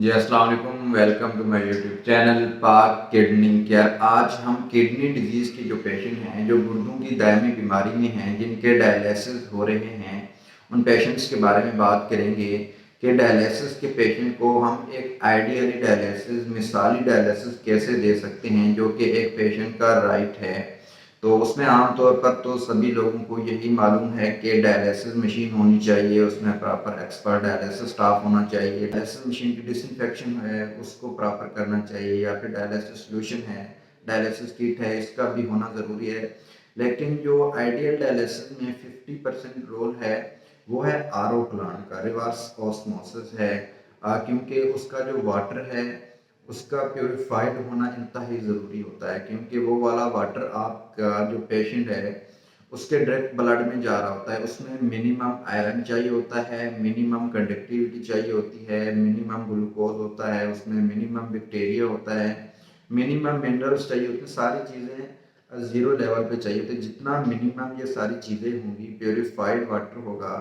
जी, अस्सलाम वालेकुम। Welcome to my YouTube channel Pak kidney care. आज हम किडनी डिजीज़ के जो पेशेंट हैं, जो गुर्दों की दायमी बीमारी में हैं, जिनके डायलिसिस हो रहे हैं, उन पेशेंट्स के बारे में बात करेंगे कि डायलिसिस के पेशेंट को हम एक आइडियली डायलिसिस, मिसाली डायलिसिस कैसे दे सकते हैं, जो कि एक पेशेंट का राइट है। तो उसमें आम तौर पर तो सभी लोगों को यही मालूम है कि डायलिसिस मशीन होनी चाहिए, उसमें प्रॉपर एक्सपर्ट डायलिसिस स्टाफ होना चाहिए, डायलिसिस मशीन की डिसइंफेक्शन है उसको प्रॉपर करना चाहिए, या फिर डायलिसिस सॉल्यूशन है, डायलिसिस किट है, इसका भी होना ज़रूरी है। लेकिन जो आइडियल डायलिसिस में 50% रोल है वो है आरओ प्लांट का, रिवर्स ऑस्मोसिस है। क्योंकि उसका जो वाटर है उसका प्योरीफाइड होना इंतहाई ज़रूरी होता है, क्योंकि वो वाला वाटर आपका जो पेशेंट है उसके डायरेक्ट ब्लड में जा रहा होता है। उसमें मिनिमम आयरन चाहिए होता है, मिनिमम कंडक्टिविटी चाहिए होती है, मिनिमम ग्लूकोज होता है, उसमें मिनिमम बैक्टीरिया होता है, मिनिमम मिनरल्स चाहिए होते हैं। सारी चीज़ें ज़ीरो लेवल पे चाहिए होती है। जितना मिनिमम ये सारी चीज़ें होंगी, प्योरीफाइड वाटर होगा,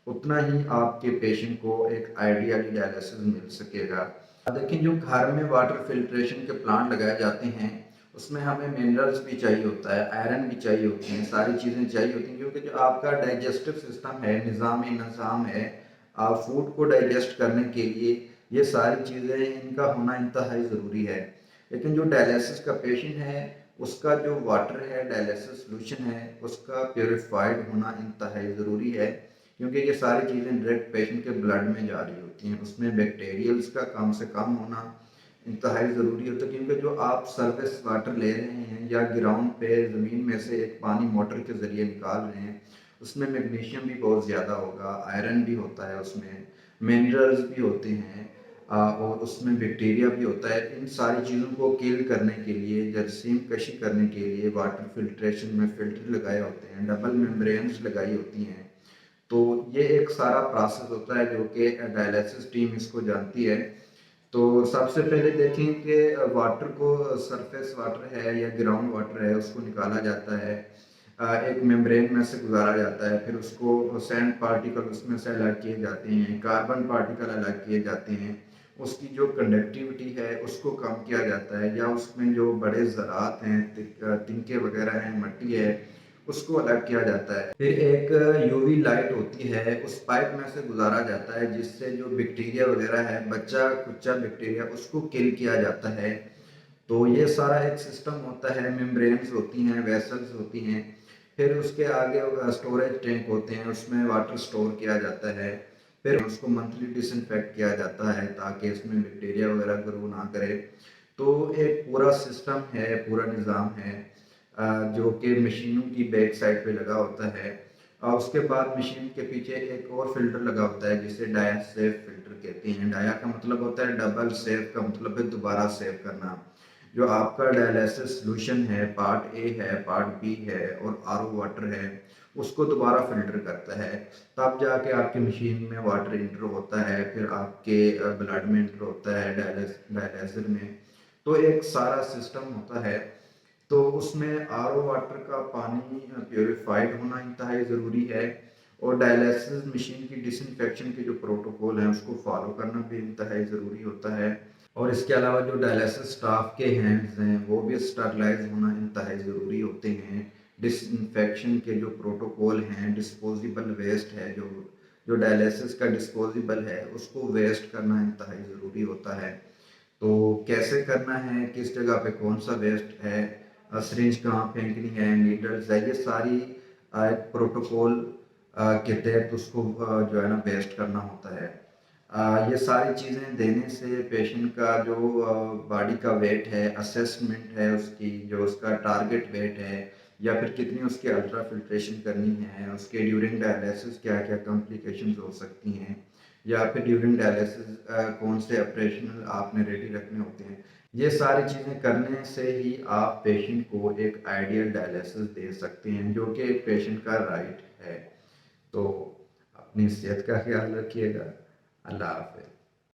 उतना ही आपके पेशेंट को एक आइडियली डायलिसिस मिल सकेगा। देखिए, जो घर में वाटर फिल्ट्रेशन के प्लांट लगाए जाते हैं उसमें हमें मिनरल्स भी चाहिए होता है, आयरन भी चाहिए होती हैं, सारी चीज़ें चाहिए होती हैं, क्योंकि जो आपका डाइजेस्टिव सिस्टम है, निज़ाम है, फूड को डाइजेस्ट करने के लिए ये सारी चीज़ें इनका होना इंतहाई ज़रूरी है। लेकिन जो डायलिसिस का पेशेंट है उसका जो वाटर है, डायलिसिस सॉल्यूशन है, उसका प्योरीफाइड होना इंतहाई ज़रूरी है, क्योंकि ये सारी चीज़ें डायरेक्ट पेशेंट के ब्लड में जा रही होती हैं। उसमें बैक्टीरियल्स का कम से कम होना इंतहाई ज़रूरी होता है, क्योंकि जो आप सरफेस वाटर ले रहे हैं या ग्राउंड पे ज़मीन में से एक पानी मोटर के ज़रिए निकाल रहे हैं, उसमें मैग्नीशियम भी बहुत ज़्यादा होगा, आयरन भी होता है, उसमें मिनरल्स भी होते हैं, और उसमें बैक्टीरिया भी होता है। इन सारी चीज़ों को किल करने के लिए, जरासीम कशी करने के लिए वाटर फिल्ट्रेशन में फ़िल्टर लगाए होते हैं, डबल मेम्ब्रेन्स लगाई होती हैं। तो ये एक सारा प्रोसेस होता है जो कि डायलिसिस टीम इसको जानती है। तो सबसे पहले देखें कि वाटर को, सरफेस वाटर है या ग्राउंड वाटर है, उसको निकाला जाता है, एक मेम्ब्रेन में से गुजारा जाता है, फिर उसको सैंड पार्टिकल उसमें से अलग किए जाते हैं, कार्बन पार्टिकल अलग किए जाते हैं, उसकी जो कंडक्टिविटी है उसको कम किया जाता है, या उसमें जो बड़े ज़रात हैं, तिनके वगैरह हैं, मट्टी है, उसको अलग किया जाता है। फिर एक यूवी लाइट होती है, उस पाइप में से गुजारा जाता है, जिससे जो बैक्टीरिया वगैरह है, बच्चा कुच्चा बैक्टीरिया, उसको किल किया जाता है। तो ये सारा एक सिस्टम होता है, मेम्ब्रेन्स होती हैं, वेसल्स होती हैं, फिर उसके आगे स्टोरेज टैंक होते हैं, उसमें वाटर स्टोर किया जाता है, फिर उसको मंथली डिसइंफेक्ट किया जाता है ताकि इसमें बैक्टीरिया वगैरह ग्रो ना करे। तो एक पूरा सिस्टम है, पूरा निज़ाम है, जो कि मशीनों की बैक साइड पे लगा होता है, और उसके बाद मशीन के पीछे एक और फिल्टर लगा होता है जिसे डाया सेफ फिल्टर कहते हैं। डाया का मतलब होता है डबल, सेफ का मतलब है दोबारा सेव करना। जो आपका डायलिसिस सॉल्यूशन है, पार्ट ए है, पार्ट बी है और आरओ वाटर है, उसको दोबारा फिल्टर करता है, तब जाके आपकी मशीन में वाटर इंटर होता है, फिर आपके ब्लड में इंटर होता है, डायलिसिस में। तो एक सारा सिस्टम होता है। तो उसमें आरओ वाटर का पानी प्योरीफाइड होना इंतहाई ज़रूरी है, और डायलिसिस मशीन की डिसइंफेक्शन के जो प्रोटोकॉल हैं उसको फॉलो करना भी इंतहाई ज़रूरी होता है। और इसके अलावा जो डायलिसिस स्टाफ के हैंड्स हैं वो भी स्टरलाइज होना इंतहाई ज़रूरी होते हैं। डिसइंफेक्शन के जो प्रोटोकॉल हैं, डिस्पोजेबल वेस्ट है, जो डायलिसिस का डिस्पोजेबल है उसको वेस्ट करना इंतहाई ज़रूरी होता है। तो कैसे करना है, किस जगह पे कौन सा वेस्ट है, सिरिंज कहाँ फेंकनी है, नीडल्स है, ये सारी एक प्रोटोकॉल के तहत उसको जो है ना वेस्ट करना होता है। ये सारी चीज़ें देने से पेशेंट का जो बॉडी का वेट है, असेसमेंट है उसकी, जो उसका टारगेट वेट है, या फिर कितनी उसकी अल्ट्रा फिल्ट्रेशन करनी है, उसके ड्यूरिंग डायलिसिस क्या क्या कॉम्प्लिकेशंस हो सकती हैं, या फिर ड्यूरिंग डायलिसिस कौन से ऑपरेशनल आपने रेडी रखने होते हैं। ये सारी चीज़ें करने से ही आप पेशेंट को एक आइडियल डायलिसिस दे सकते हैं, जो कि एक पेशेंट का राइट है। तो अपनी सेहत का ख्याल रखिएगा। अल्लाह हाफ़िज़।